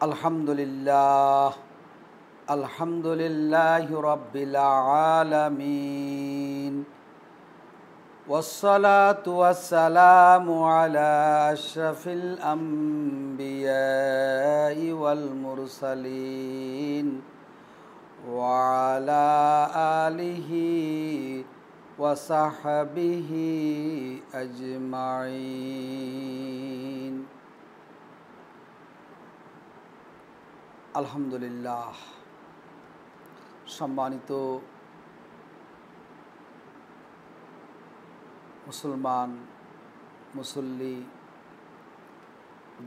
আলহামদুলিল্লাহ আলহামদুলিল্লাহি রাব্বিল আলামিন ওয়াসসালাতু ওয়াসসালামু আলা আশরাফিল আমবিয়াই ওয়াল মুরসালিন ওয়া আলা আলিহি ওয়া সাহবিহি আজমাইন। আলহামদুলিল্লাহ। সম্মানিত মুসলমান মুসল্লি,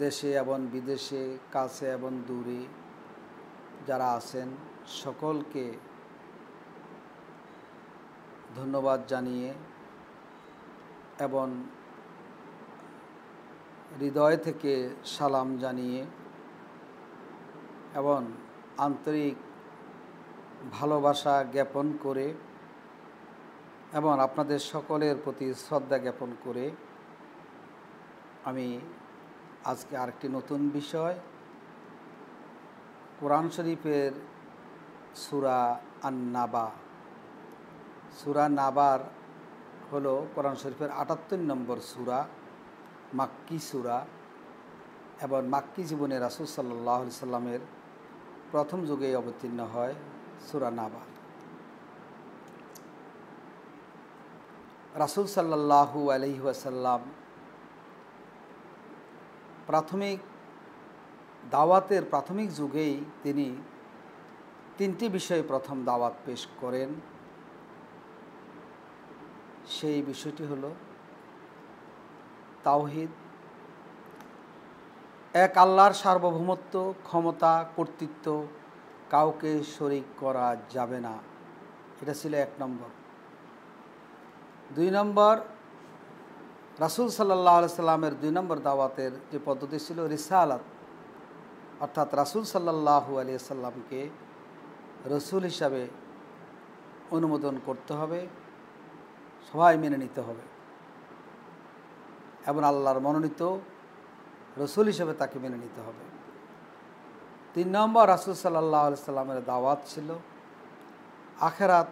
দেশে এবং বিদেশে, কাছে এবং দূরে যারা আছেন সকলকে ধন্যবাদ জানিয়ে এবং হৃদয় থেকে সালাম জানিয়ে এবং আন্তরিক ভালোবাসা জ্ঞাপন করে এবং আপনাদের সকলের প্রতি শ্রদ্ধা জ্ঞাপন করে আমি আজকে আরেকটি নতুন বিষয়, কোরআন শরীফের সূরা আন-নাবা। সূরা নাবার হলো কোরআন শরীফের ৭৮ নম্বর সূরা, মাক্কি সূরা এবং মাক্কি জীবনে রাসূল সাল্লাল্লাহু আলাইহি সাল্লামের প্রথম যুগেই অবতীর্ণ হয় সূরা নাবা। রাসূল সাল্লাল্লাহু আলাইহি ওয়াসাল্লাম প্রাথমিক যুগেই তিনি তিনটি বিষয়ে প্রথম দাওয়াত পেশ করেন। সেই বিষয়টি হলো তাওহীদ, এক আল্লাহর সার্বভৌমত্ব, ক্ষমতা, কর্তৃত্ব, কাউকে শরীক করা যাবে না, এটা ছিল ১ নম্বর। ২ নম্বর, রাসূল সাল্লাল্লাহু আলাইহি সাল্লামের ২ নম্বর দাওয়াতের যে পদ্ধতি ছিল রিসালাত, অর্থাৎ রাসূল সাল্লাল্লাহু আলাইহি সাল্লামকে রসূল হিসাবে অনুমোদন করতে হবে, সবাই মেনে নিতে হবে এবং আল্লাহর মনোনীত রসূল হিসেবে তাকে মেনে নিতে হবে। ৩ নম্বর, রাসূল সাল্লাল্লাহু আলাইহি সাল্লামের দাওয়াত ছিল আখিরাত।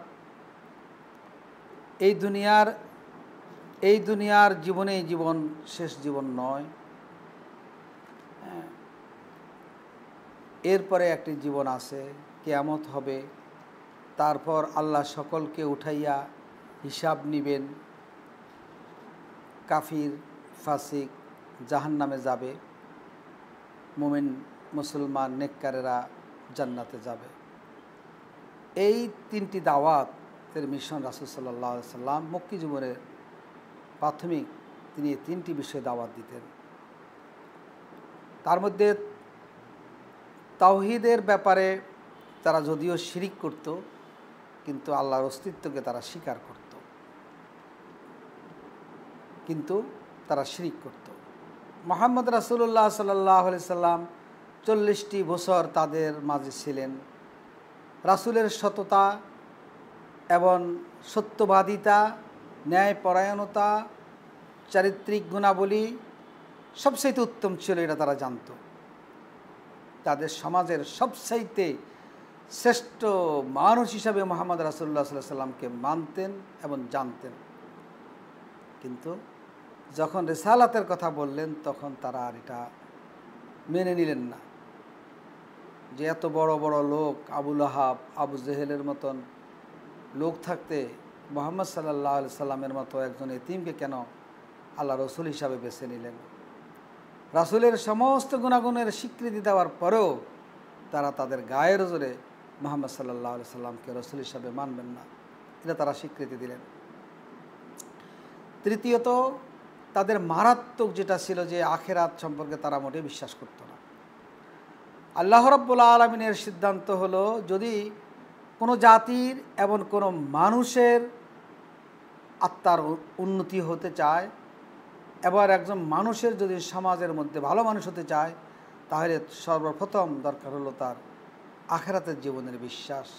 এই দুনিয়ার জীবনেই জীবন, শেষ জীবন নয়, এরপরে একটি জীবন আছে, কিয়ামত হবে, তারপর আল্লাহ সকলকে উঠাইয়া হিসাব নিবেন। কাফির ফাসিক জাহান্নামে যাবে, মুমিন মুসলমান নেককারেরা জান্নাতে যাবে। এই ৩টি দাওয়াতের মিশন রাসূল সাল্লাল্লাহু আলাইহি সাল্লাম মক্কি জীবনের প্রাথমিক তিনি এই ৩টি বিষয়ে দাওয়াত দিতেন। তার মধ্যে তাওহীদের ব্যাপারে তারা যদিও শিরিক করত, কিন্তু আল্লাহর অস্তিত্বকে তারা স্বীকার করত, কিন্তু তারা শিরিক করত। মুহাম্মদ রাসূলুল্লাহ সাল্লাল্লাহু আলাইহি সাল্লাম ৪০টি বছর তাদের মাঝে ছিলেন। রাসূলের সততা এবং সত্যবাদিতা, ন্যায়পরায়ণতা, চারিত্রিক গুণাবলী সবচাইতে উত্তম ছিল, এটা তারা জানত। তাদের সমাজের সবচাইতে শ্রেষ্ঠ মানুষ হিসাবে মুহাম্মদ রাসূলুল্লাহ সাল্লাল্লাহু আলাইহি সাল্লামকে মানতেন এবং জানতেন। কিন্তু যখন রিসালাতের কথা বললেন তখন তারা আর এটা মেনে নিলেন না, যে এত বড় বড় লোক, আবু লাহাব, আবু জেহেলের মতন লোক থাকতে মুহাম্মদ সাল্লাল্লাহু আলাইহি সাল্লামের মতো একজন এতিমকে কেন আল্লাহ রসুল হিসাবে বেছে নিলেন। রাসূলের সমস্ত গুণাগুণের স্বীকৃতি দেওয়ার পরেও তারা তাদের গায়ের জোরে মুহাম্মদ সাল্লাল্লাহু আলাইহি সাল্লামকে রসুল হিসাবে মানবেন না, এটা তারা স্বীকৃতি দিলেন। তৃতীয়ত, তাদের মারাত্মক যেটা ছিল যে আখিরাত সম্পর্কে তারা মোটেই বিশ্বাস করত না। আল্লাহ রাব্বুল আলামিনের সিদ্ধান্ত হলো, যদি কোনো জাতির এবং কোনো মানুষের আত্মার উন্নতি হতে চায়, এবার একজন মানুষের যদি সমাজের মধ্যে ভালো মানুষ হতে চায়, তাহলে সর্বপ্রথম দরকার হলো তার আখিরাতের জীবনের বিশ্বাস।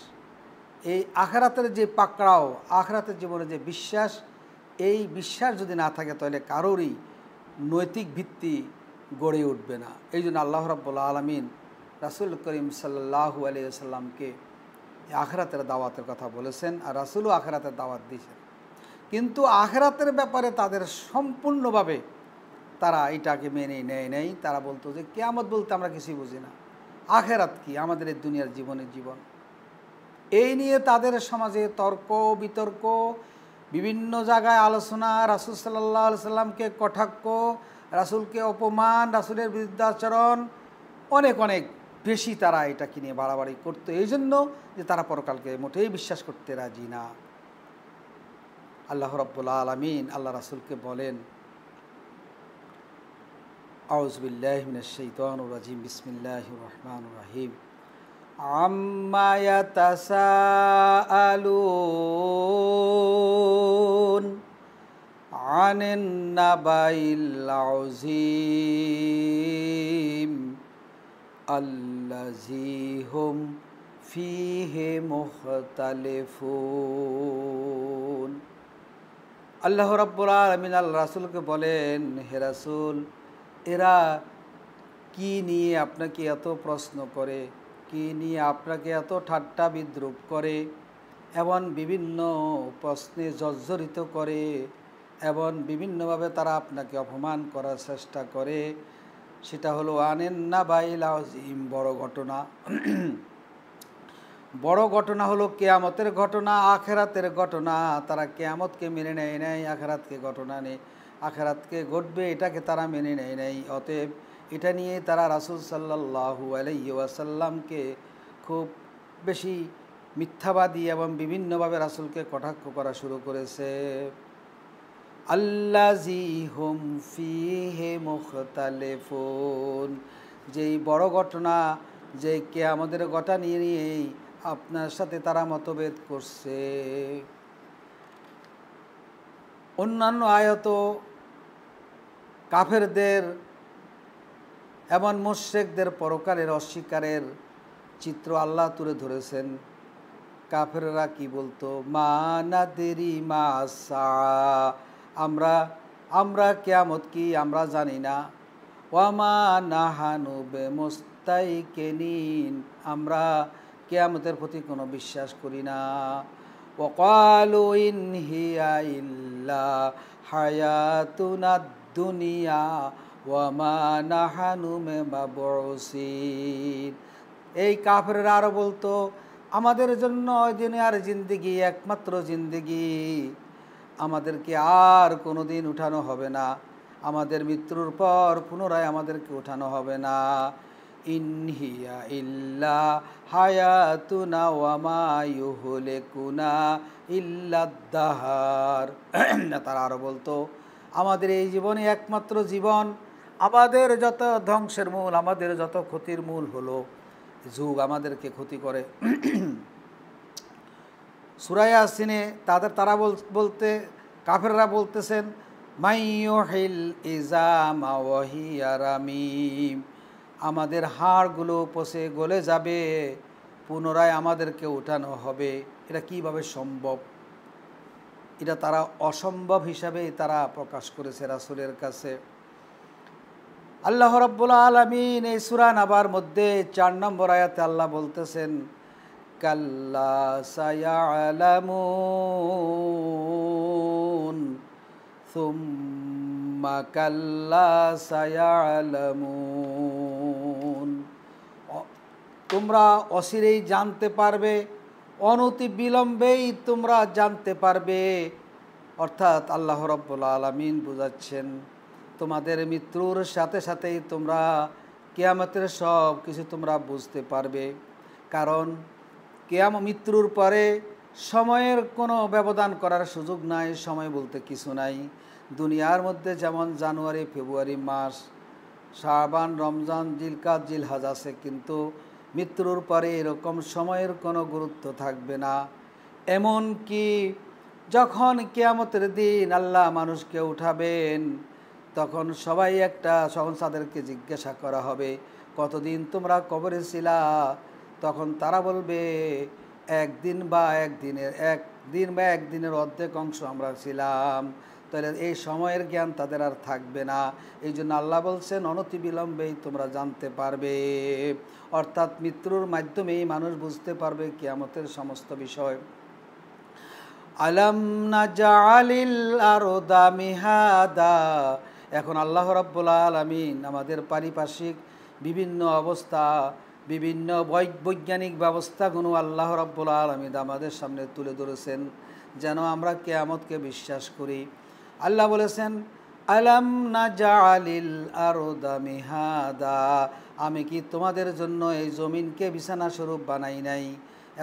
এই আখিরাতের যে পাকড়াও, আখিরাতের জীবনে যে বিশ্বাস, এই বিশ্বাস যদি না থাকে তাহলে কারোরই নৈতিক ভিত্তি গড়ে উঠবে না। এই জন্য আল্লাহ রাব্বুল আলামিন রাসূল করিম সাল্লাল্লাহু আলাইহি ওয়াসাল্লামকে আখিরাতের দাওয়াতের কথা বলেছেন, আর রাসূলও আখিরাতের দাওয়াত দিয়েছেন। কিন্তু আখিরাতের ব্যাপারে তাদের সম্পূর্ণভাবে তারা এটাকে মেনে নেয় নাই। তারা বলতো যে কিয়ামত বলতে আমরা কিছুই বুঝি না, আখিরাত কি, আমাদের এই দুনিয়ার জীবনের জীবন। এই নিয়ে তাদের সমাজে তর্ক বিতর্ক, বিভিন্ন জায়গায় আলোচনা, রাসূল সাল্লাল্লাহু আলাইহি সাল্লামকে কটাক্ষ, রাসূলকে অপমান, রাসূলের বিরুদ্ধাচরণ অনেক অনেক বেশি তারা এটাকে নিয়ে বাড়াবাড়ি করতো, এই জন্য যে তারা পরকালকে মোটেই বিশ্বাস করতে রাজি না। আল্লাহ রাব্বুল আলামিন আল্লাহ রাসূলকে বলেন, আউযু বিল্লাহি মিনাশ শাইতানির রাজিম, বিসমিল্লাহির রহমানির রহিম, আম্মা ইয়াতাসাআলুন আনিন নাবাইল আযীম আল্লাযী হুম ফীহি মুখতালিফুন। আল্লাহ রাব্বুল আলামিন আল্লাহ রাসূলকে বলেন, হে রাসূল, এরা কি নিয়ে আপনাকে এত প্রশ্ন করে, কি নিয়ে আপনাকে এত ঠাট্টা বিদ্রূপ করে, এবং বিভিন্ন প্রশ্নে জর্জরিত করে, এবং বিভিন্নভাবে তারা আপনাকে অপমান করার চেষ্টা করে। সেটা হলো আনিন নাবাইল আযীম, বড় ঘটনা। বড় ঘটনা হলো কিয়ামতের ঘটনা, আখিরাতের ঘটনা। তারা কিয়ামতকে মেনে নেয় নাই, আখিরাতকে ঘটনা নেই, আখিরাতকে ঘটবে এটাকে তারা মেনে নেয় নাই। অতএব এটা নিয়ে তারা রাসূল সাল্লাল্লাহু আলাইহি ওয়াসাল্লামকে খুব বেশি মিথ্যাবাদী এবং বিভিন্নভাবে রাসূলকে কটাক্ষ করা শুরু করেছে। আল্লাযী হুম ফীহি মুখতালিফুন, যেই বড় ঘটনা, যে কিয়ামতের ঘটনা নিয়েই আপনার সাথে তারা মতভেদ করছে। অন্যান্য আয়াত কাফেরদের এবং মুশরিকদের পরকালের অস্বীকারের চিত্র আল্লাহ তুলে ধরেছেন। কাফেররা কি বলতো, মা নাদরি মা সা, আমরা কিয়ামত কি আমরা জানি না। ওয়ামা নাহানু বিমুস্তাইকিনিন, আমরা কিয়ামতের প্রতি কোনো বিশ্বাস করি না। ওয়াকালু ইন হিয়া ইল্লা হায়াতুনাদ দুনিয়া ওয়ামা নাহানু বিমাবউসিন। এই কাফেররা আরও বলতো, আমাদের জন্য দুনিয়ার জিন্দেগি একমাত্র জিন্দেগি, আমাদেরকে আর কোনো দিন উঠানো হবে না, আমাদের মৃত্যুর পর পুনরায় আমাদেরকে উঠানো হবে না। ইন হিয়া ইল্লা হায়াতুনা ওয়ামা ইউহলিকুনা ইল্লাদ দাহার। তারা আরও বলতো, আমাদের এই জীবনে একমাত্র জীবন, আমাদের যত ধ্বংসের মূল, আমাদের যত ক্ষতির মূল হলো যুগ আমাদেরকে ক্ষতি করে। সূরা ইয়াসিনে তারা বলতে কাফেররা বলতেছেন, মাইয়ুহিল ইজামা ওয়া হিয়া রামীম, আমাদের হাড়গুলো পচে গলে যাবে, পুনরায় আমাদেরকে উঠানো হবে। এটা কিভাবে সম্ভব? এটা তারা অসম্ভব হিসাবে তারা প্রকাশ করেছে রাসূলের কাছে। আল্লাহ রাব্বুল আলামিন এই সূরা নাবার মধ্যে 4 নম্বর আয়াতে আল্লাহ বলতেছেন, কাল্লা সায়ালামুন সুম্মা কাল্লা সায়ালামুন, তোমরা অচিরেই জানতে পারবে, অনতি বিলম্বেই তোমরা জানতে পারবে। অর্থাৎ আল্লাহ রাব্বুল আলামিন বুঝাচ্ছেন, তোমাদের মৃত্যুর সাথে সাথেই তোমরা কিয়ামতের সব কিছু তোমরা বুঝতে পারবে। কারণ মৃত্যুর পরে সময়ের কোনো ব্যবধান করার সুযোগ নাই, সময় বলতে কিছু নাই। দুনিয়ার মধ্যে যেমন জানুয়ারি ফেব্রুয়ারি মাস, শাবান রমজান জিলকাদ জিলহজ আছে, কিন্তু মৃত্যুর পরে এরকম সময়ের কোনো গুরুত্ব থাকবে না। এমন কি যখন কিয়ামতের দিন আল্লাহ মানুষকে উঠাবেন, তখন তখন তাদেরকে জিজ্ঞাসা করা হবে, কতদিন তোমরা কবরে ছিলা? তখন তারা বলবে, একদিন বা একদিনের অর্ধেক অংশ আমরা ছিলাম। তাহলে এই সময়ের জ্ঞান তাদের আর থাকবে না। এই জন্য আল্লাহ বলছেন অনতিবিলম্বেই তোমরা জানতে পারবে, অর্থাৎ মৃত্যুর মাধ্যমেই মানুষ বুঝতে পারবে কিয়ামতের সমস্ত বিষয়। আলাম নাজআলিল আরদা মিহাদা। এখন আল্লাহ রাব্বুল আলামিন আমাদের পারিপার্শ্বিক বিভিন্ন অবস্থা, বিভিন্ন বৈজ্ঞানিক ব্যবস্থাগুলো আল্লাহ রাব্বুল আলামিন আমাদের সামনে তুলে ধরেছেন যেন আমরা কিয়ামতকে বিশ্বাস করি। আল্লাহ বলেছেন আলাম নাজআলিল আরদা মিহাদা, আমি কি তোমাদের জন্য এই জমিনকে বিছানা স্বরূপ বানাই নাই?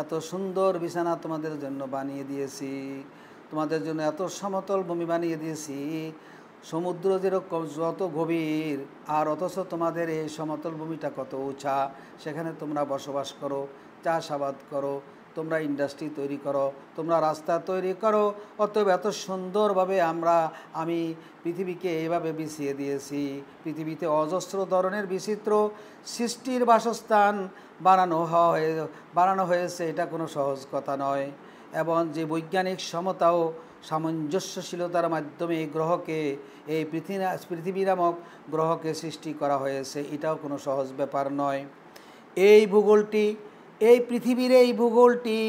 এত সুন্দর বিছানা তোমাদের জন্য বানিয়ে দিয়েছি, তোমাদের জন্য এত সমতল ভূমি বানিয়ে দিয়েছি, সমুদ্র যেরকম যত গভীর, আর অথচ তোমাদের এই সমতল ভূমিটা কত উঁচা, সেখানে তোমরা বসবাস করো, চাষাবাদ করো, তোমরা ইন্ডাস্ট্রি তৈরি করো, তোমরা রাস্তা তৈরি করো। অতএব এত সুন্দরভাবে আমি পৃথিবীকে এইভাবে বিছিয়ে দিয়েছি। পৃথিবীতে অজস্র ধরনের বিচিত্র সৃষ্টির বাসস্থান বানানো হয়েছে, এটা কোনো সহজ কথা নয়। এবং যে বৈজ্ঞানিক সমতাও সামঞ্জস্যশীলতার মাধ্যমে এই গ্রহকে, এই পৃথিবী নামক গ্রহকে সৃষ্টি করা হয়েছে, এটাও কোনো সহজ ব্যাপার নয়। এই পৃথিবীর এই ভূগোলটি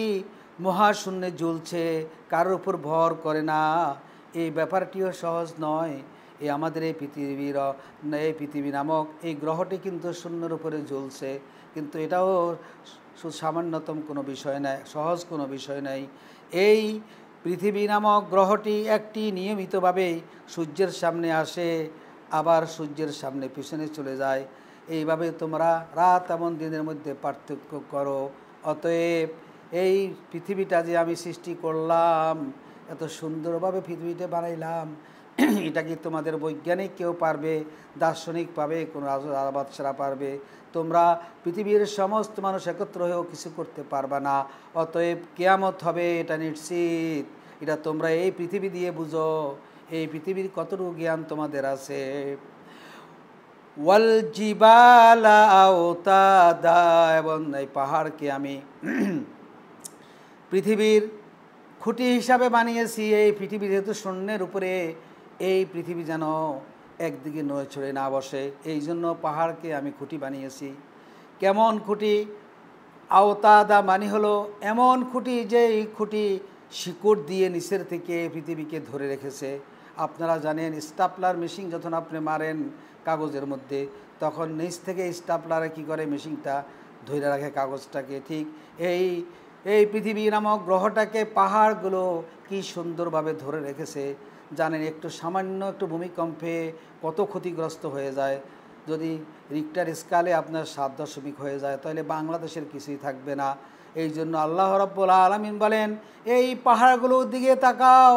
মহাশূন্যে ঝুলছে, কারোর উপর ভর করে না, এই ব্যাপারটিও সহজ নয়। আমাদের এই পৃথিবী নামক এই গ্রহটি কিন্তু শূন্যের উপরে ঝুলছে, কিন্তু এটাও সামান্যতম কোনো বিষয় নয়, সহজ কোনো বিষয় নয়। এই পৃথিবী নামক গ্রহটি একটি নিয়মিতভাবে সূর্যের সামনে আসে, আবার সূর্যের সামনে পিছনে চলে যায়। এইভাবে তোমরা রাত এবং দিনের মধ্যে পার্থক্য করো। অতএব এই পৃথিবীটা যে আমি সৃষ্টি করলাম, এত সুন্দরভাবে পৃথিবীটা বানাইলাম, এটা কি তোমাদের বৈজ্ঞানিক কেউ পারবে? দার্শনিক পাবে? কোনো বাদশারা পারবে? তোমরা পৃথিবীর সমস্ত মানুষ একত্র হয়েও কিছু করতে পারবা না। অতএব কিয়ামত হবে এটা নিশ্চিত। এটা তোমরা এই পৃথিবী দিয়ে বুঝো, এই পৃথিবীর কতটুকু জ্ঞান তোমাদের আছে। ওয়াল জিবালা আওতাদা, এবং এই পাহাড়কে আমি পৃথিবীর খুঁটি হিসাবে বানিয়েছি। এই পৃথিবী যেহেতু শূন্যের উপরে, এই পৃথিবী যেন একদিকে নড়ে চড়ে না বসে, এই জন্য পাহাড়কে আমি খুঁটি বানিয়েছি। কেমন খুঁটি? আওতাদা মানে হলো এমন খুঁটি যে এই খুঁটি শিকড় দিয়ে নিচের থেকে পৃথিবীকে ধরে রেখেছে। আপনারা জানেন স্টাপলার মেশিন যখন আপনি মারেন কাগজের মধ্যে, তখন নিচ থেকে স্টাপলারে কী করে, মেশিনটা ধরে রাখে কাগজটাকে। ঠিক এই পৃথিবী নামক গ্রহটাকে পাহাড়গুলো কি সুন্দরভাবে ধরে রেখেছে। জানেন সামান্য একটু ভূমিকম্পে কত ক্ষতিগ্রস্ত হয়ে যায়। যদি রিক্টার স্কেলে আপনার 7 হয়ে যায়, তাহলে বাংলাদেশের কিছুই থাকবে না। এই জন্য আল্লাহ রাব্বুল আলামিন বলেন এই পাহাড়গুলোর দিকে তাকাও,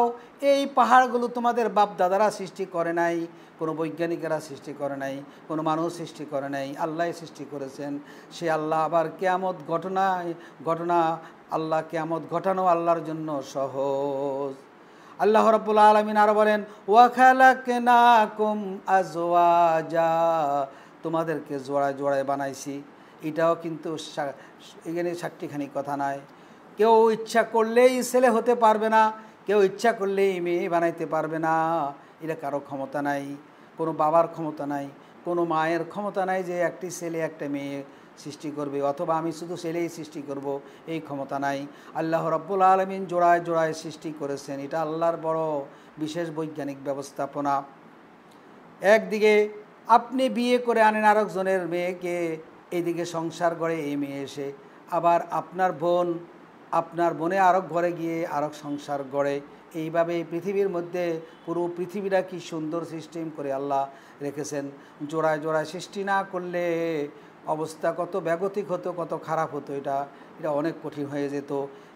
এই পাহাড়গুলো তোমাদের বাপ দাদারা সৃষ্টি করে নাই, কোনো বৈজ্ঞানিকেরা সৃষ্টি করে নাই, কোনো মানুষ সৃষ্টি করে নাই, আল্লাহ সৃষ্টি করেছেন। সে আল্লাহ আবার কিয়ামত ঘটনা আল্লাহ কিয়ামত ঘটানো আল্লাহর জন্য সহজ। আল্লাহ রাব্বুল আলামিন আরো বলেন ওয়া খালাকনাকুম আজওয়াজা, তোমাদেরকে জোড়ায় জোড়ায় বানাইছি। এটাও কিন্তু এখানে সাক্ষীখানি কথা নয়। কেউ ইচ্ছা করলেই ছেলে হতে পারবে না, কেউ ইচ্ছা করলেই মেয়ে বানাইতে পারবে না, এটা কারো ক্ষমতা নাই, কোনো বাবার ক্ষমতা নাই, কোনো মায়ের ক্ষমতা নাই যে একটি ছেলে একটা মেয়ে সৃষ্টি করবে, অথবা আমি শুধু ছেলেই সৃষ্টি করব, এই ক্ষমতা নাই। আল্লাহ রাব্বুল আলামিন জোড়ায় জোড়ায় সৃষ্টি করেছেন, এটা আল্লাহর বড় বিশেষ বৈজ্ঞানিক ব্যবস্থাপনা। একদিকে আপনি বিয়ে করে আনেন আরেকজনের মেয়েকে, এইদিকে সংসার গড়ে এই মেয়ে এসে, আবার আপনার বোনে আরেক ঘরে গিয়ে আরেক সংসার গড়ে। এইভাবে পৃথিবীর মধ্যে পুরো পৃথিবীটা কি সুন্দর সিস্টেম করে আল্লাহ রেখেছেন। জোড়ায় জোড়ায় সৃষ্টি না করলে অবস্থা কত ব্যাগতিক হতো, কত খারাপ হতো, এটা অনেক কঠিন হয়ে যেত।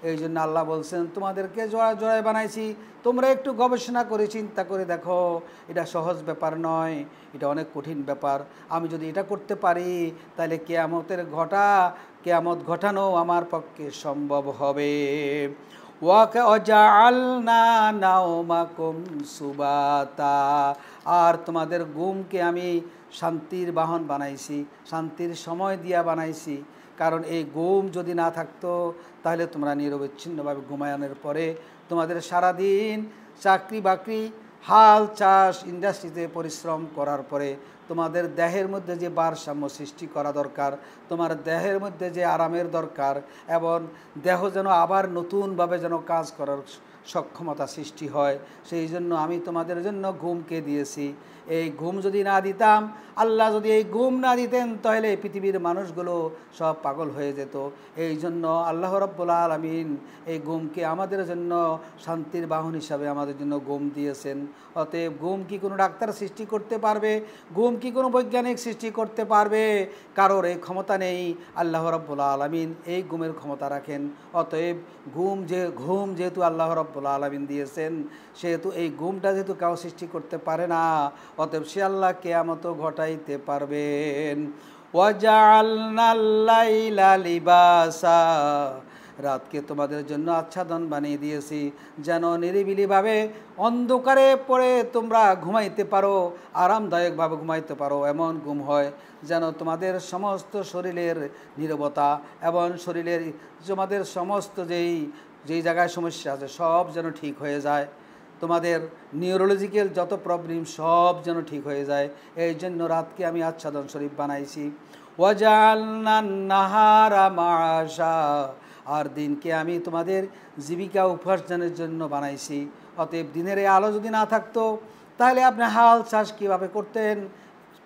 এই জন্য আল্লাহ বলছেন তোমাদেরকে জোড়ায় জোড়ায় বানাইছি, তোমরা একটু গবেষণা করে চিন্তা করে দেখো, এটা সহজ ব্যাপার নয়, এটা অনেক কঠিন ব্যাপার। আমি যদি এটা করতে পারি তাহলে কিয়ামত ঘটানো আমার পক্ষে সম্ভব হবে। ওয়াজআলনা নাওমাকুম সুবাতা, আর তোমাদের ঘুমকে আমি শান্তির বাহন বানাইছি, শান্তির সময় দিয়া বানাইছি। কারণ এই ঘুম যদি না থাকতো তাহলে তোমরা নিরবিচ্ছিন্নভাবে ঘুমানোর পরে তোমাদের সারাদিন চাকরি বাকরি হাল চাষ ইন্ডাস্ট্রিতে পরিশ্রম করার পরে তোমাদের দেহের মধ্যে যে ভারসাম্য সৃষ্টি করা দরকার, তোমার দেহের মধ্যে যে আরামের দরকার, এবং দেহ যেন আবার নতুনভাবে যেন কাজ করার সক্ষমতা সৃষ্টি হয়, সেই জন্য আমি তোমাদের জন্য ঘুমকে দিয়েছি। এই ঘুম যদি না দিতাম, আল্লাহ যদি এই ঘুম না দিতেন, তাহলে পৃথিবীর মানুষগুলো সব পাগল হয়ে যেত। এই জন্য আল্লাহ রাব্বুল আলামিন এই ঘুমকে আমাদের জন্য শান্তির বাহন হিসাবে আমাদের জন্য ঘুম দিয়েছেন। অতএব ঘুম কি কোনো ডাক্তার সৃষ্টি করতে পারবে? ঘুম কি কোনো বৈজ্ঞানিক সৃষ্টি করতে পারবে? কারোর এই ক্ষমতা নেই। আল্লাহ রাব্বুল আলামিন এই ঘুমের ক্ষমতা রাখেন। অতএব ঘুম যেহেতু আল্লাহ রাব্বুল আলামিন দিয়েছেন, সেহেতু এই ঘুমটা যেহেতু কেউ সৃষ্টি করতে পারে না, অতএব সে আল্লাহ কিয়ামত ঘটাইতে পারবেন। ওয়াজআলনাল লাইলা লিবাসা, রাতকে তোমাদের জন্য আচ্ছাদন বানিয়ে দিয়েছি, যেন নিরিবিলিভাবে অন্ধকারে পড়ে তোমরা ঘুমাইতে পারো, আরামদায়কভাবে ঘুমাইতে পারো। এমন ঘুম হয় যেন তোমাদের সমস্ত শরীরের নীরবতা এবং শরীরের তোমাদের সমস্ত যেই জায়গায় সমস্যা আছে সব যেন ঠিক হয়ে যায়, তোমাদের নিউরোলজিক্যাল যত প্রবলেম সব যেন ঠিক হয়ে যায়। এই জন্য রাতকে আমি আচ্ছাদন শরীফ বানাইছি। ওয়াজআলনান নাহারা মাআশা, আর দিনকে আমি তোমাদের জীবিকা উপার্জনের জন্য বানাইছি। অতএব দিনের এই আলো যদি না থাকতো, তাহলে আপনি হাল চাষ কীভাবে করতেন?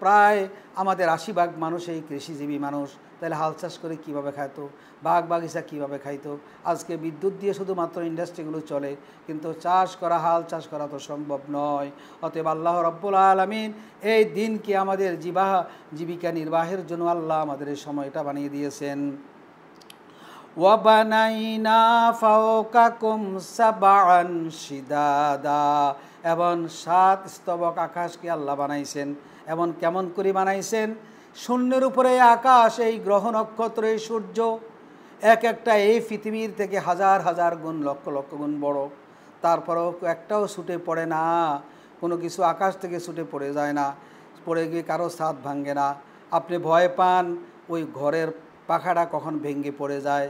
প্রায় আমাদের 80% মানুষ এই কৃষিজীবী মানুষ, তাহলে হাল চাষ করে কীভাবে খাইতো? বাগ বাগিচা কীভাবে খাইতো? আজকে বিদ্যুৎ দিয়ে শুধুমাত্র ইন্ডাস্ট্রিগুলো চলে, কিন্তু চাষ করা, হাল চাষ করা তো সম্ভব নয়। অতএব আল্লাহ রাব্বুল আলামিন এই দিনকে আমাদের জীবিকা নির্বাহের জন্য আল্লাহ আমাদের এই সময়টা বানিয়ে দিয়েছেন। ওয়াবানাইনা ফাওকাকুম সাবআন শিদাদা, এবং 7 স্তবক আকাশকে আল্লাহ বানাইছেন। এবং কেমন করে বানাইছেন? শূন্যের উপরে আকাশ, এই গ্রহ নক্ষত্র, এই সূর্য এক একটা এই পৃথিবীর থেকে হাজার হাজার গুণ, লক্ষ লক্ষ গুণ বড়। তারপরেও একটাও ছুটে পড়ে না, কোনো কিছু আকাশ থেকে ছুটে পড়ে যায় না, পড়ে গিয়ে কারো ছাদ ভাঙে না। আপনি ভয় পান ওই ঘরের পাখাটা কখন ভেঙে পড়ে যায়,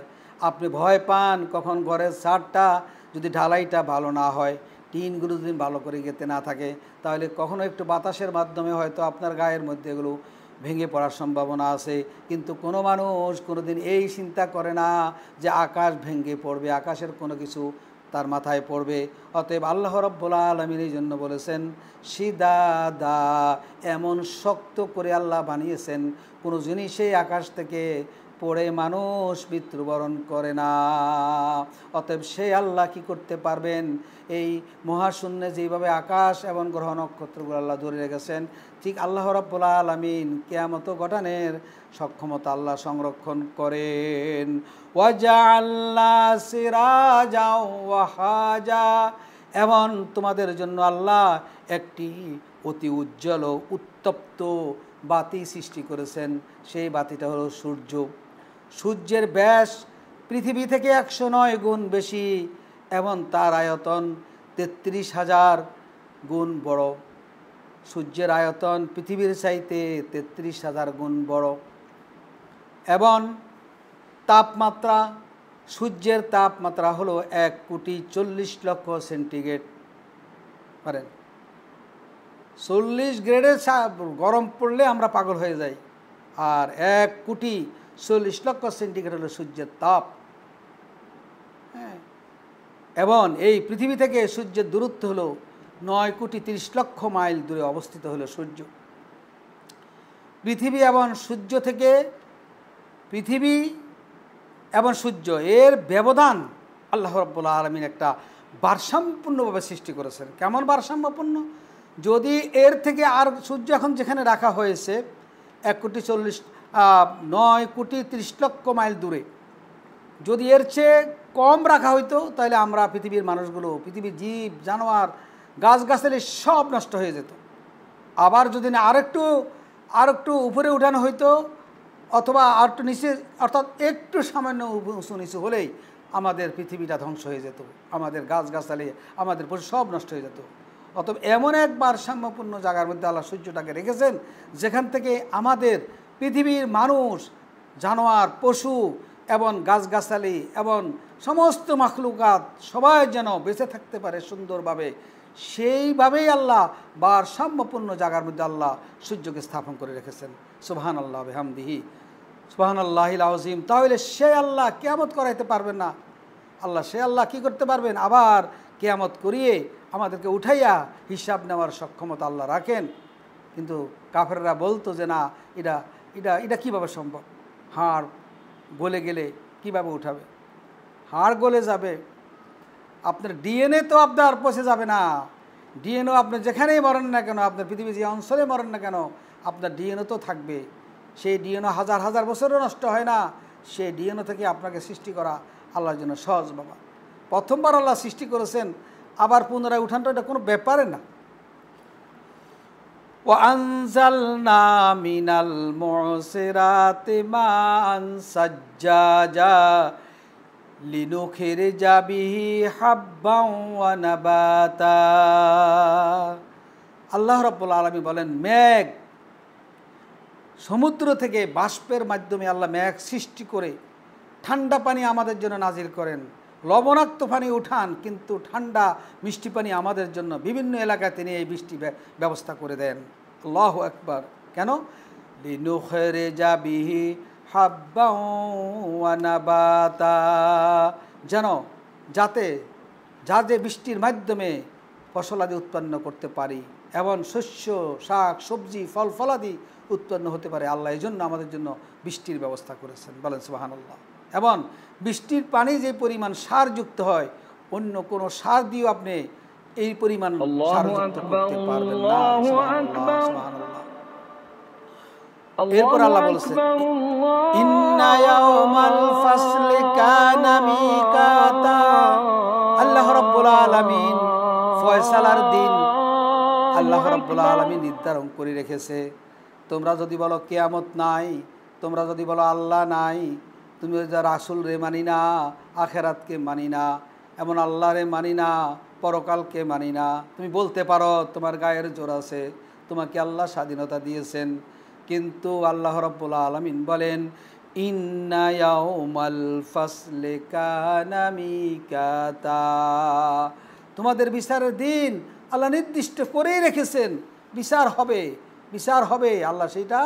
আপনি ভয় পান কখন ঘরের ছাদটা যদি ঢালাইটা ভালো না হয়, টিনগুলো যদি ভালো করে গেতে না থাকে, তাহলে কখনো একটু বাতাসের মাধ্যমে হয়তো আপনার গায়ের মধ্যে এগুলো ভেঙে পড়ার সম্ভাবনা আছে। কিন্তু কোনো মানুষ কোনো দিন এই চিন্তা করে না যে আকাশ ভেঙে পড়বে, আকাশের কোনো কিছু তার মাথায় পড়বে। অতএব আল্লাহ রাব্বুল আলামিন এই জন্য বলেছেন শিদাদা, এমন শক্ত করে আল্লাহ বানিয়েছেন কোনো জিনিসই আকাশ থেকে পড়ে মানুষ মৃত্যুবরণ করে না। অতএব সেই আল্লাহ কি করতে পারবেন? এই মহাশূন্যে যেভাবে আকাশ এবং গ্রহ নক্ষত্রগুলো আল্লাহ ধরে রেখেছেন, ঠিক আল্লাহ রাব্বুল আলামিন কিয়ামত ঘটানোর সক্ষমতা আল্লাহ সংরক্ষণ করেন। ওয়াজআলনা সিরাজা ওয়াহাজা, এবং তোমাদের জন্য আল্লাহ একটি অতি উজ্জ্বল ও উত্তপ্ত বাতি সৃষ্টি করেছেন। সেই বাতিটা হলো সূর্য। সূর্যের ব্যাস পৃথিবী থেকে 109 গুণ বেশি, এবং তার আয়তন 33,000 গুণ বড়। সূর্যের আয়তন পৃথিবীর চাইতে 33,000 গুণ বড়। এবং তাপমাত্রা, সূর্যের তাপমাত্রা হলো 1,40,00,000 সেন্টিগ্রেড। পারেন 40 গ্রেডে গরম পড়লে আমরা পাগল হয়ে যাই, আর 1,40,00,000 সেন্টিগ্রেড হলো সূর্যের তাপ। হ্যাঁ, এবং এই পৃথিবী থেকে সূর্যের দূরত্ব হলো 9,30,00,000 মাইল দূরে অবস্থিত হলো সূর্য। পৃথিবী এবং সূর্য থেকে, পৃথিবী এবং সূর্য এর ব্যবধান আল্লাহ রাব্বুল আলামিন একটা ভারসাম্যপূর্ণভাবে সৃষ্টি করেছেন। কেমন ভারসাম্যপূর্ণ? যদি এর থেকে আর সূর্য এখন যেখানে রাখা হয়েছে 9,30,00,000 মাইল দূরে, যদি এর চেয়ে কম রাখা হইতো, তাহলে আমরা পৃথিবীর মানুষগুলো, পৃথিবীর জীব জানোয়ার, গাছগাছালি সব নষ্ট হয়ে যেত। আবার যদি না আরেকটু উপরে উঠানো হইতো, অথবা আর একটু নিচে, অর্থাৎ একটু সামান্য উঁচু নিচু হলেই আমাদের পৃথিবীটা ধ্বংস হয়ে যেত, আমাদের গাছগাছালি, আমাদের পশু সব নষ্ট হয়ে যেত। অতএব এমন এক ভারসাম্যপূর্ণ জায়গার মধ্যে আল্লাহ সূর্যটাকে রেখেছেন, যেখান থেকে আমাদের পৃথিবীর মানুষ, জানোয়ার, পশু এবং গাছগাছালি এবং সমস্ত মাখলুকাত সবাই যেন বেঁচে থাকতে পারে সুন্দরভাবে, সেইভাবেই আল্লাহ ভারসাম্যপূর্ণ জায়গার মধ্যে আল্লাহ সূর্যকে স্থাপন করে রেখেছেন। সুবহানাল্লাহ বিহামদিহি সুবহানাল্লাহিল আযীম। তাহলে সে আল্লাহ কিয়ামত করাইতে পারবেন না? আল্লাহ সে আল্লাহ কি করতে পারবেন? আবার কিয়ামত করিয়ে আমাদেরকে উঠাইয়া হিসাব নেওয়ার সক্ষমতা আল্লাহ রাখেন। কিন্তু কাফেররা বলতো যে না, এটা এটা এটা কীভাবে সম্ভব? হাড় গলে গেলে কিভাবে উঠাবে? হাড় গলে যাবে, আপনার ডিএনএ তো আপনার পচে যাবে না। ডিএনএ আপনি যেখানেই মরেন না কেন, আপনার পৃথিবীর যে অঞ্চলে মরেন না কেন, আপনার ডিএনএ তো থাকবে। সেই ডিএনএ হাজার হাজার বছরও নষ্ট হয় না। সেই ডিএনএ থেকে আপনাকে সৃষ্টি করা আল্লাহর জন্য সহজ বাবা। প্রথমবার আল্লাহ সৃষ্টি করেছেন, আবার পুনরায় উঠানটা এটা কোনো ব্যাপারে না। وأنزلنا من المعصرات ماء ثجاجا لنخرج به حبا ونباتا। আল্লাহ রাব্বুল আলামিন বলেন, মেঘ, সমুদ্র থেকে বাষ্পের মাধ্যমে আল্লাহ মেঘ সৃষ্টি করে ঠান্ডা পানি আমাদের জন্য নাজিল করেন। লবণাক্ত পানি উঠান, কিন্তু ঠান্ডা মিষ্টি পানি আমাদের জন্য বিভিন্ন এলাকায় তিনি এই বৃষ্টি ব্যবস্থা করে দেন। আল্লাহু আকবার। কেন? লিনুখরিজা বিহি হাব্বাও ওয়া নাবাতা, যাতে বৃষ্টির মাধ্যমে ফসলাদি উৎপন্ন করতে পারি এবং শস্য, শাক, সবজি, ফল ফলাদি উৎপন্ন হতে পারে। আল্লাহ এই জন্য আমাদের জন্য বৃষ্টির ব্যবস্থা করেছেন। বলেন সুবহানাল্লাহ। এবং বৃষ্টির পানি যে পরিমাণ সারযুক্ত হয়, অন্য কোনো সার দিয়েও আপনি এই পরিমাণ সারযুক্ত করতে পারবেন না। সুবহানাল্লাহ, সুবহানাল্লাহ। এরপর আল্লাহ বলেছেন, ইন্না ইয়াউমাল ফাসলি কানা মিকাতা। আল্লাহ রাব্বুল আলামিন ফয়সালার দিন আল্লাহ রাব্বুল আলামিন নির্ধারণ করে রেখেছে। তোমরা যদি বলো কিয়ামত নাই, তোমরা যদি বলো আল্লাহ নাই, তুমি যা রাসূল রে মানি না, আখেরাতকে মানি না, এমন আল্লাহ রে মানি না, পরকালকে মানি না, তুমি বলতে পারো তোমার গায়ের জোর আছে, তোমাকে আল্লাহ স্বাধীনতা দিয়েছেন। কিন্তু আল্লাহ রাব্বুল আলামিন বলেন, ইন্না ইয়াউমাল ফাসলি কানা মিকাতা। তোমাদের বিচারের দিন আল্লাহ নির্দিষ্ট করেই রেখেছেন। বিচার হবে, বিচার হবে, আল্লাহ সেইটা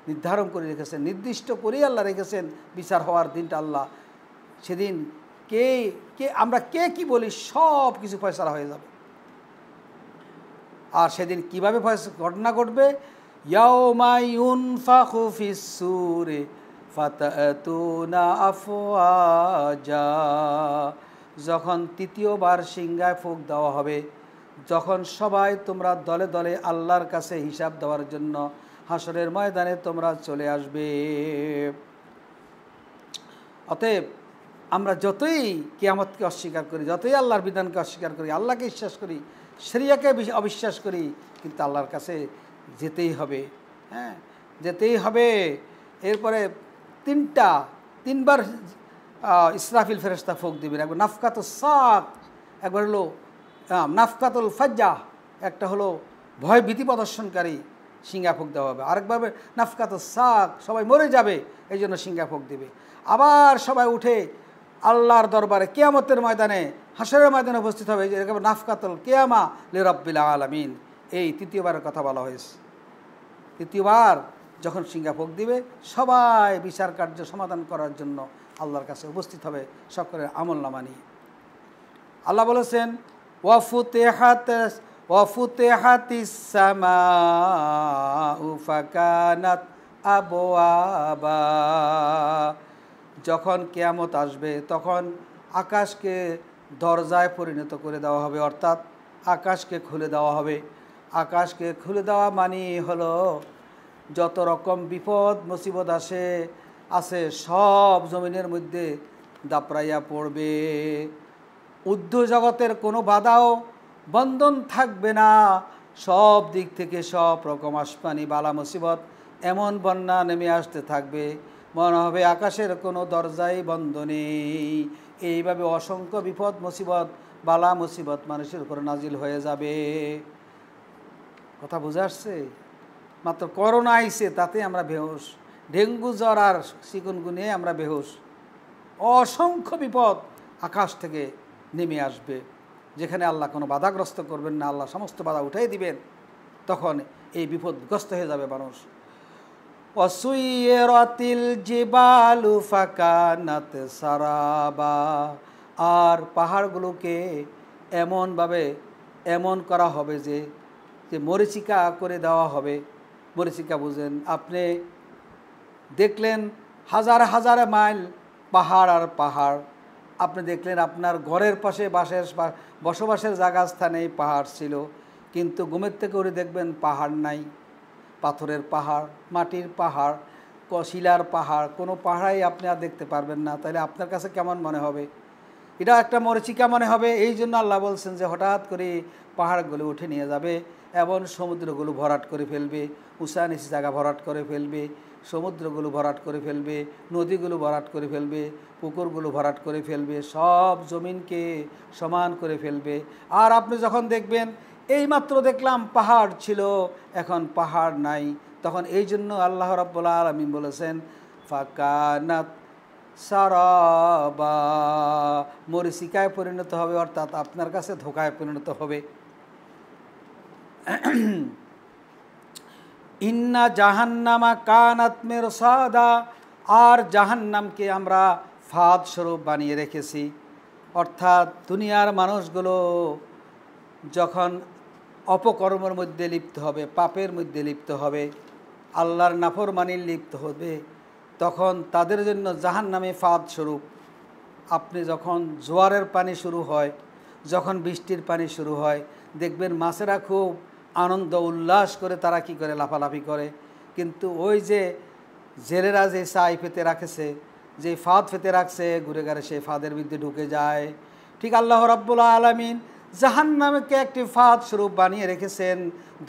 নির্ধারণ করে রেখেছেন, নির্দিষ্ট করেই আল্লাহ রেখেছেন বিচার হওয়ার দিনটা। আল্লাহ সেদিন আমরা কে কি বলি সব কিছু ফয়সালা হয়ে যাবে। আর সেদিন কীভাবে ঘটনা ঘটবে? ইয়াউমা ইউনফাখু ফিস-সূরি ফাতাতুনা আফওয়াজা। যখন তৃতীয়বার সিংহায় ফুঁক দেওয়া হবে, যখন সবাই তোমরা দলে দলে আল্লাহর কাছে হিসাব দেওয়ার জন্য হাসরের ময়দানে তোমরা চলে আসবে। অতএব আমরা যতই কিয়ামতকে অস্বীকার করি, যতই আল্লাহর বিধানকে অস্বীকার করি, আল্লাহকে বিশ্বাস করি, শরিয়াকে অবিশ্বাস করি, কিন্তু আল্লাহর কাছে যেতেই হবে। হ্যাঁ, যেতেই হবে। এরপরে তিনবার ইসরাফিল ফেরেশতা ফুঁক দিবেন। একবার নাফকাতুস সাক, একবার হলো নাফকাতুল ফাজ্জা, একটা হলো ভয় ভীতি প্রদর্শনকারী সিংহা ফুঁক দেওয়া হবে। আরেকবার নাফকাতুস সাক, সবাই মরে যাবে এই জন্য সিংহা ফুঁক দিবে। আবার সবাই উঠে আল্লাহর দরবারে কিয়ামতের ময়দানে, হাসরের ময়দানে উপস্থিত হবে। এরকম নাফকাতুল কিয়ামা লিরাব্বিল আলামিন, এই তৃতীয়বারের কথা বলা হয়েছে। তৃতীয়বার যখন সিংহা ফুঁক দিবে, সবাই বিচার কার্য সমাধান করার জন্য আল্লাহর কাছে উপস্থিত হবে সকলের আমলনামা নিয়ে। আল্লাহ বলেছেন, ওয়াফুতিহাতিস সামাউ ফাকানাত আবওয়াবা। যখন কিয়ামত আসবে, তখন আকাশকে দরজায় পরিণত করে দেওয়া হবে, অর্থাৎ আকাশকে খুলে দেওয়া হবে। আকাশকে খুলে দেওয়া মানে হলো যত রকম বিপদ মুসিবত আছে সব জমিনের মধ্যে দাপড়াইয়া পড়বে। ঊর্ধ্ব জগতের কোনো বাধাও বন্ধন থাকবে না। সব দিক থেকে সব রকম আসমানি বালা মুসিবত এমন বন্যা নেমে আসতে থাকবে, মনে হবে আকাশের কোনো দরজাই বন্ধ নেই। এইভাবে অসংখ্য বিপদ মুসিবত, বালা মুসিবত মানুষের উপর নাজিল হয়ে যাবে। কথা বুঝে আসছে? মাত্র করোনা আইছে, তাতে আমরা বেহুশ। ডেঙ্গু জ্বর আর চিকুনগুনিয়ায় আমরা বেহুশ। অসংখ্য বিপদ আকাশ থেকে নেমে আসবে। যেখানে আল্লাহ কোনো বাধাগ্রস্ত করবেন না, আল্লাহ সমস্ত বাধা উঠাই দিবেন, তখন এই বিপদগ্রস্ত হয়ে যাবে মানুষ। ওয়াসুইরাতিল জিবালু ফাকানাত সারাবা, আর পাহাড়গুলোকে এমনভাবে এমন করা হবে যে মরীচিকা করে দেওয়া হবে। মরীচিকা বুঝেন আপনি, দেখলেন হাজার হাজার মাইল পাহাড় আর পাহাড়, আপনি দেখলেন আপনার ঘরের পাশে বসবাসের জায়গা স্থানে পাহাড় ছিল, কিন্তু ঘুমের থেকে উঠে দেখবেন পাহাড় নাই। পাথরের পাহাড়, মাটির পাহাড়, শিলার পাহাড়, কোনো পাহাড়ই আপনি আর দেখতে পারবেন না। তাহলে আপনার কাছে কেমন মনে হবে? এটা একটা মরীচিকা মনে হবে। এই জন্য আল্লাহ বলছেন যে হঠাৎ করে পাহাড়গুলো উঠে নিয়ে যাবে এবং সমুদ্রগুলো ভরাট করে ফেলবে, উঁচা নিচু জায়গা ভরাট করে ফেলবে, সমুদ্রগুলো ভরাট করে ফেলবে, নদীগুলো ভরাট করে ফেলবে, পুকুরগুলো ভরাট করে ফেলবে, সব জমিনকে সমান করে ফেলবে। আর আপনি যখন দেখবেন এইমাত্র দেখলাম পাহাড় ছিল, এখন পাহাড় নাই, তখন এই জন্য আল্লাহ রাব্বুল আলামিন বলেছেন ফাকানাত সারাবা, মরীচিকায় পরিণত হবে, অর্থাৎ আপনার কাছে ধোঁকায় পরিণত হবে। ইন্না জাহান্নামা কানাত মিরসাদা, আর জাহান্নামকে আমরা ফাঁদ স্বরূপ বানিয়ে রেখেছি। অর্থাৎ দুনিয়ার মানুষগুলো যখন অপকর্মের মধ্যে লিপ্ত হবে, পাপের মধ্যে লিপ্ত হবে, আল্লাহর নাফরমানির লিপ্ত হবে, তখন তাদের জন্য জাহান্নামে ফাঁদ স্বরূপ। আপনি যখন জোয়ারের পানি শুরু হয়, যখন বৃষ্টির পানি শুরু হয়, দেখবেন মাছেরা খুব আনন্দ উল্লাস করে তারা কি করে, লাফালাফি করে। কিন্তু ওই যে জেলেরা যে ছাই পেতে রাখেছে, যে ফাঁদ পেতে রাখছে, ঘুরে ঘুরে সেই ফাঁদের মধ্যে ঢুকে যায়। ঠিক আল্লাহ রাব্বুল আলামিন জাহান্নামকে একটি ফাঁদ স্বরূপ বানিয়ে রেখেছেন।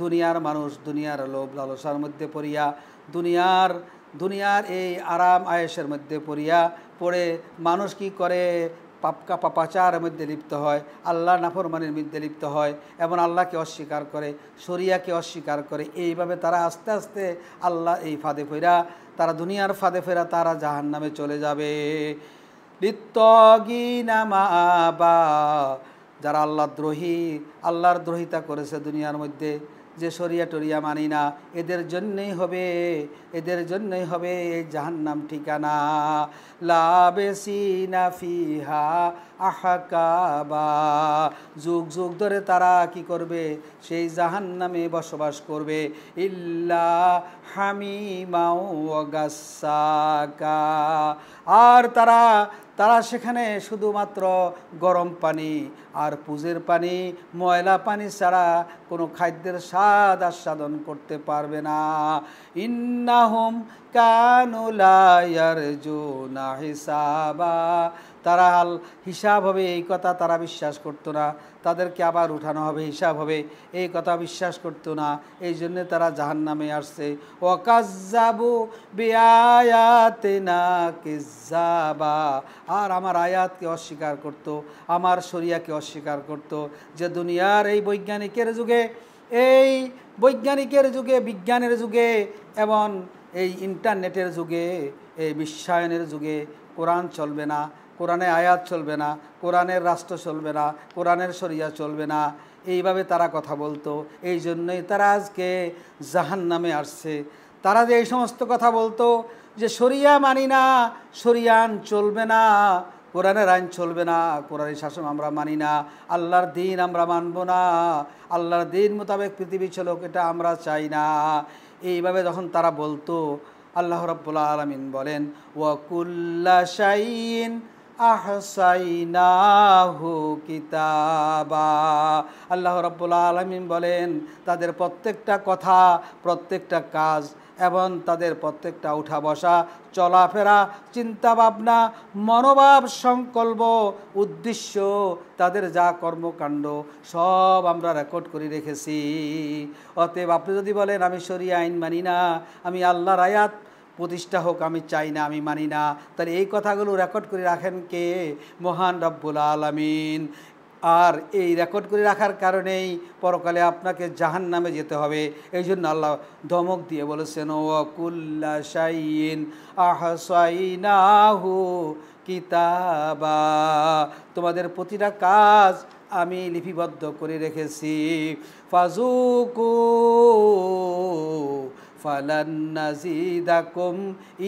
দুনিয়ার মানুষ দুনিয়ার লোভ লালসার মধ্যে পড়িয়া, দুনিয়ার এই আরাম আয়েশের মধ্যে পড়ে মানুষ কি করে, পাপাচারের মধ্যে লিপ্ত হয়, আল্লাহ নাফরমানির মধ্যে লিপ্ত হয় এবং আল্লাহকে অস্বীকার করে, শরিয়াকে অস্বীকার করে। এইভাবে তারা আস্তে আস্তে আল্লাহ এই ফাঁদে ফেরা, তারা দুনিয়ার ফাঁদে ফেরা, তারা জাহান্নামে চলে যাবে। লিত্তাগিনা মাআবা, যারা আল্লাহর দ্রোহিতা করেছে দুনিয়ার মধ্যে, যে শরিয়া টরিয়া মানি না, এদের জন্যই হবে এই জাহান্নাম ঠিকানা। লাবেসিনা ফিহা আহকাবা, যুগ যুগ ধরে তারা কি করবে, সেই জাহান্নামে বসবাস করবে। ইল্লা হামিমাও ওয়া গাসসাকা, আর তারা সেখানে শুধুমাত্র গরম পানি আর পুজের পানি, ময়লা পানি ছাড়া কোনো খাদ্যের স্বাদ আস্বাদন করতে পারবে না। ইন্নাহুম কানু লা ইয়ারজুনা হিসাবা, তারা হিসাব হবে এই কথা তারা বিশ্বাস করতো না, তাদেরকে আবার উঠানো হবে, হিসাব হবে এই কথা বিশ্বাস করতো না। এই জন্যে তারা জাহান্নামে আসছে। ওয়াকাজ্জাবু বিআয়াতিনা কিজ্জাবা, আর আমার আয়াতকে অস্বীকার করত, আমার শরিয়াকে অস্বীকার করত। যে দুনিয়ার এই বৈজ্ঞানিকের যুগে, বিজ্ঞানের যুগে এবং এই ইন্টারনেটের যুগে, এই বিশ্বায়নের যুগে কোরআন চলবে না, কোরআনে আয়াত চলবে না, কোরআনের রাষ্ট্র চলবে না, কোরআনের শরিয়া চলবে না, এইভাবে তারা কথা বলতো। এই জন্যই তারা আজকে জাহান্নামে আসছে। তারা যে এই সমস্ত কথা বলতো যে শরিয়া মানি না, শরিয়ান চলবে না, কোরআনের আইন চলবে না, কোরআনের শাসন আমরা মানি না, আল্লাহর দিন আমরা মানব না, আল্লাহর দিন মোতাবেক পৃথিবী চলুক, এটা আমরা চাই না। এইভাবে যখন তারা বলতো, আল্লাহ রাব্বুল আলামিন বলেন ওয়া কুল্লা শাইইন আহসাইনাহু কিতাবা, আল্লাহ রাব্বুল আলামিন বলেন তাদের প্রত্যেকটা কথা, প্রত্যেকটা কাজ এবং তাদের প্রত্যেকটা উঠা বসা, চলাফেরা, চিন্তা ভাবনা, মনোভাব, সংকল্প, উদ্দেশ্য, তাদের যা কর্মকাণ্ড সব আমরা রেকর্ড করে রেখেছি। অতএব আপনি যদি বলেন আমি শরিয়া আইন মানি না, আমি আল্লাহর আয়াত প্রতিষ্ঠা হোক আমি চাই না, আমি মানি না, তাহলে এই কথাগুলো রেকর্ড করে রাখেন কে? মহান রব্বুল আলামিন। আর এই রেকর্ড করে রাখার কারণেই পরকালে আপনাকে জাহান্নামে যেতে হবে। এই জন্য আল্লাহ ধমক দিয়ে বলেছেন ওয়া কুল্লা শাইইন আহসাইনাহু কিতাবা, তোমাদের প্রতিটা কাজ আমি লিপিবদ্ধ করে রেখেছি। ফাজুকু ফালান নাজিদাকুম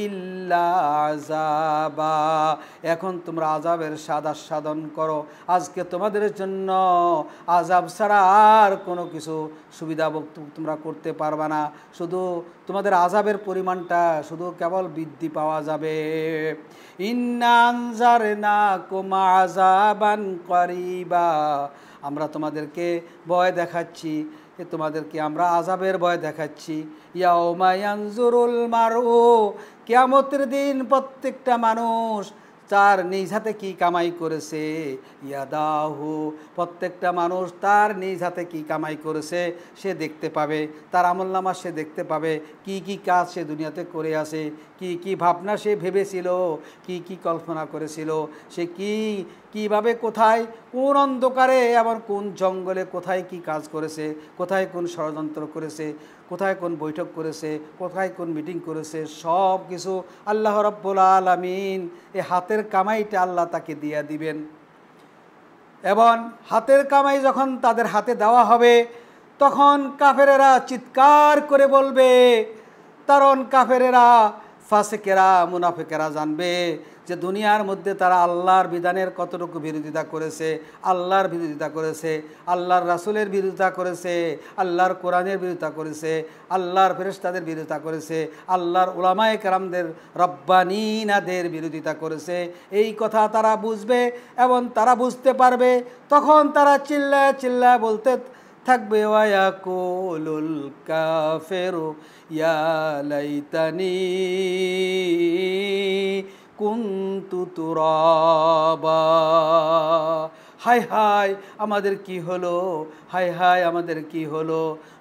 ইল্লা আযাবা। এখন তোমরা আযাবের স্বাদ আস্বাদন করো। আজকে তোমাদের জন্য আযাব ছাড়া আর কোনো কিছু সুবিধা তোমরা করতে পারবে না। শুধু তোমাদের আযাবের পরিমাণটা শুধু কেবল বৃদ্ধি পাওয়া যাবে। ইন্না আনজারনাকুম আযাবান করিবা। আমরা তোমাদেরকে ভয় দেখাচ্ছি, তোমাদেরকে আমরা আযাবের ভয় দেখাচ্ছি। ইয়াউমা ইয়ানজুরুল মারউ, কিয়ামতের দিন প্রত্যেকটা মানুষ তার নিজ হাতে কী কামাই করেছে, ইয়াদাহু, প্রত্যেকটা মানুষ তার নিজ হাতে কী কামাই করেছে সে দেখতে পাবে। তার আমলনামা সে দেখতে পাবে, কি কি কাজ সে দুনিয়াতে করে আসে, কি কি ভাবনা সে ভেবেছিল, কি কি কল্পনা করেছিল, সে কিভাবে কোথায় কোন অন্ধকারে আবার কোন জঙ্গলে কোথায় কি কাজ করেছে, কোথায় কোন ষড়যন্ত্র করেছে, কোথায় কোন বৈঠক করেছে, কোথায় কোন মিটিং করেছে, সব কিছু আল্লাহ রাব্বুল আলামিন এই হাতের কামাইটা আল্লাহ তাকে দিয়ে দিবেন। এবং হাতের কামাই যখন তাদের হাতে দেওয়া হবে তখন কাফেরেরা চিৎকার করে বলবে, কারণ কাফেরেরা, ফাসিকেরা, মুনাফিকেরা জানবে যে দুনিয়ার মধ্যে তারা আল্লাহর বিধানের কতটুকু বিরোধিতা করেছে, আল্লাহর বিরোধিতা করেছে, আল্লাহর রাসূলের বিরোধিতা করেছে, আল্লাহর কোরআনের বিরোধিতা করেছে, আল্লাহর ফেরেশতাদের বিরোধিতা করেছে, আল্লাহর উলামায়ে কেরামদের রব্বানিনাদের বিরোধিতা করেছে। এই কথা তারা বুঝবে এবং তারা বুঝতে পারবে। তখন তারা চিল্লায় চিল্লায় বলতে থাকবে, ওয়ায়াকুলুল কাফিরু ইয়া লাইতানি কুনতু তুরাবা। হায় হায় আমাদের কি হলো, হায় হায় আমাদের কি হলো,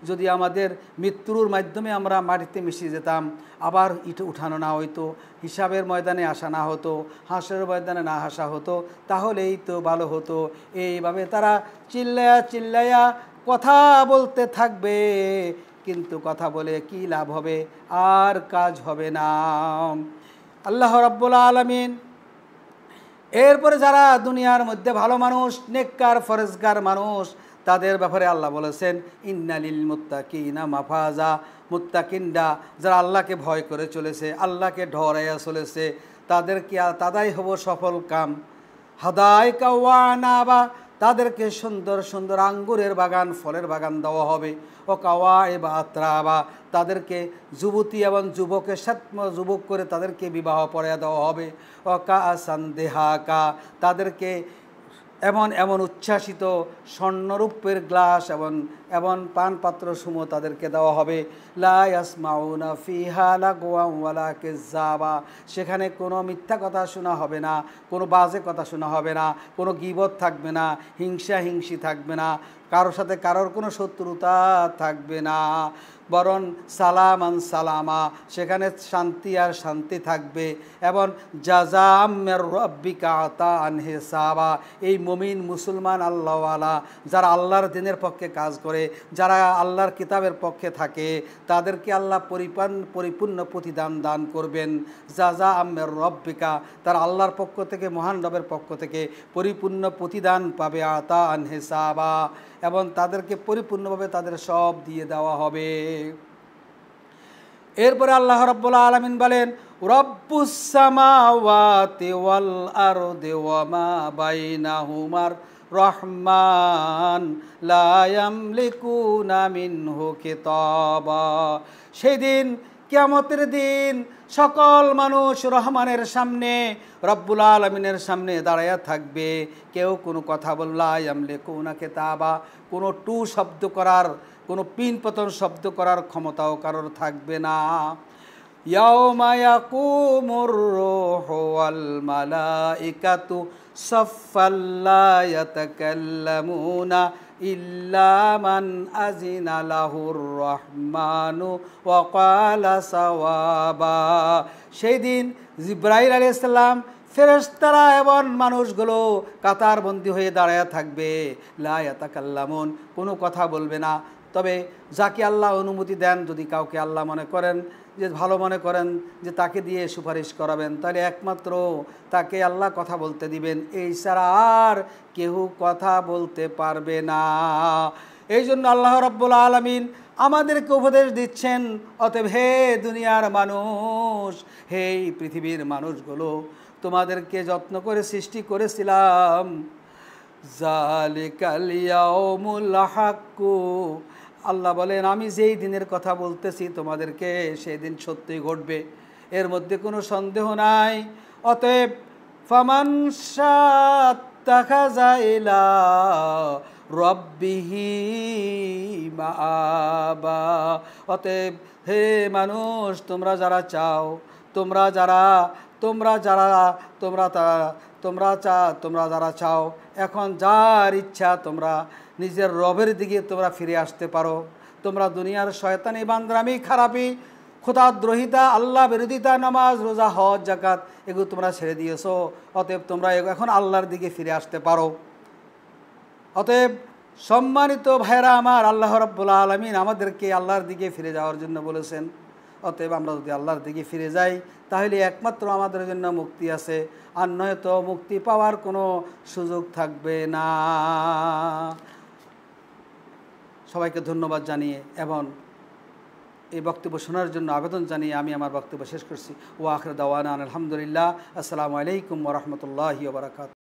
যদি আমাদের মৃত্যুর মাধ্যমে আমরা মাটিতে মিশে যেতাম, আবার উঠানো না হইতো, হিসাবের ময়দানে আসা না হতো, হাসরের ময়দানে না আসা হতো, তাহলেই তো ভালো হতো। এইভাবে তারা চিল্লায়া চিল্লায়া কথা বলতে থাকবে, কিন্তু কথা বলে কি লাভ হবে, আর কাজ হবে না। আল্লাহ রাব্বুল আলামিন এরপরে যারা দুনিয়ার মধ্যে ভালো মানুষ, নেককার ফরেজগার মানুষ, তাদের ব্যাপারে আল্লাহ বলেছেন ইন্নালিল মুত্তাকিনা মাফাজা। মুত্তাকিনরা যারা আল্লাহকে ভয় করে চলেছে, আল্লাহকে ডরাইয়া চলেছে, তারাই হব সফল কাম। হাদাইকা ওয়া আনাবা, তাদেরকে সুন্দর সুন্দর আঙ্গুরের বাগান, ফলের বাগান দেওয়া হবে। ও কাওয়াইবা আতরাবা, তাদেরকে যুবতী এবং যুবক করে তাদেরকে বিবাহ পড়াইয়া দেওয়া হবে। ও কাআসান দেহাকা, তাদেরকে এমন এমন উচ্ছ্বাসিত স্বর্ণরূপের গ্লাস এবং পানপাত্র সমূহ তাদেরকে দেওয়া হবে। লা ইয়াসমাউনা ফিহা লাগওয়ান ওয়ালা কিযাবা, সেখানে কোনো মিথ্যা কথা শোনা হবে না, কোনো বাজে কথা শোনা হবে না, কোনো গীবত থাকবে না, হিংসি থাকবে না, কারোর সাথে কারোর কোনো শত্রুতা থাকবে না, বরং সালামান সালামা, সেখানে শান্তি আর শান্তি থাকবে। এবং জাযাম মির রাব্বিকা আতাআন হিসাবা, এই মুমিন মুসলমান আল্লাহওয়ালা যারা আল্লাহর দ্বীনের পক্ষে কাজ করে, যারা আল্লাহর কিতাবের পক্ষে থাকে, তাদেরকে আল্লাহ পরিপূর্ণ প্রতিদান দান করবেন। জাযাম মির রাব্বিকা, তারা আল্লাহর পক্ষ থেকে, মহান রবের পক্ষ থেকে পরিপূর্ণ প্রতিদান পাবে। আতাআন হিসাবা, এবং তাদেরকে পরিপূর্ণভাবে তাদের সব দিয়ে দেওয়া হবে। এরপরে আল্লাহ রাব্বুল আলামিন বলেন রব্বুস সামাওয়াতি ওয়াল আরদি ওয়া মা বাইনাহুমার রহমান লা ইয়ামলিকুনা মিনহু কিতাবা। সেই দিন, কিয়ামতের দিন, সকল মানুষ রহমানের সামনে, রব্বুল আলামিনের সামনে দাঁড়াইয়া থাকবে। কেউ কোনো কথা বললা ইয়ামলিকুনা কিতাবা, কোনো টু শব্দ করার, কোনো পিন পতন শব্দ করার ক্ষমতাও কারোর থাকবে না। ইয়াউমা ইয়াকুমুর রূহু ওয়াল মালাইকাতু সাফফান লা ইয়াতাকাল্লামুনা ইল্লা মান আযিনা লাহুর রহমানু ওয়া ক্বালা সাওয়াবা। সেই দিন জিবরাইল আলাইহিস সালাম, ফেরেশতারা এবং মানুষগুলো কাতারবন্দি হয়ে দাঁড়ায় থাকবে। লা ইয়াতাকাল্লামুন, কোনো কথা বলবে না। তবে যাকে আল্লাহ অনুমতি দেন, যদি কাউকে আল্লাহ মনে করেন যে ভালো মনে করেন যে তাকে দিয়ে সুপারিশ করাবেন, তাহলে একমাত্র তাকে আল্লাহ কথা বলতে দিবেন, এই ছাড়া আর কেউ কথা বলতে পারবে না। এই জন্য আল্লাহ রাব্বুল আলামিন আমাদেরকে উপদেশ দিচ্ছেন, অতএব হে দুনিয়ার মানুষ, হে পৃথিবীর মানুষগুলো, তোমাদেরকে যত্ন করে সৃষ্টি করেছিলাম। যালিকাল ইয়াউমুল হাক্কু, আল্লাহ বলেন আমি যেই দিনের কথা বলতেছি তোমাদেরকে, সেই দিন সত্যিই ঘটবে, এর মধ্যে কোনো সন্দেহ নাই। অতএব ফামান শাত্তাখাযা ইলা রাব্বিহি মাআবা, অতএব হে মানুষ, তোমরা যারা চাও, তোমরা যারা চাও, এখন যার ইচ্ছা তোমরা নিজের রবের দিকে তোমরা ফিরে আসতে পারো। তোমরা দুনিয়ার শয়তানি, বান্দরামি, খারাপি, খোদাদ্রোহিতা, আল্লাহ বিরোধিতা, নামাজ, রোজা, হজ, যাকাত এগুলো তোমরা ছেড়ে দিয়েছো। অতএব তোমরা এখন আল্লাহর দিকে ফিরে আসতে পারো। অতএব সম্মানিত ভাইরা আমার, আল্লাহ রাব্বুল আলামিন আমাদেরকে আল্লাহর দিকে ফিরে যাওয়ার জন্য বলেছেন। অতএব আমরা যদি আল্লাহর দিকে ফিরে যাই, তাহলে একমাত্র আমাদের জন্য মুক্তি আছে, আর নয়তো মুক্তি পাওয়ার কোনো সুযোগ থাকবে না। সবাইকে ধন্যবাদ জানিয়ে এবং এই বক্তব্য শোনার জন্য আবেদন জানিয়ে আমি আমার বক্তব্য শেষ করছি। ওয়া আখিরু দাওয়ানা আলহামদুলিল্লাহ। আসসালামু আলাইকুম ওয়া রাহমাতুল্লাহি ওয়া বারাকাতুহু।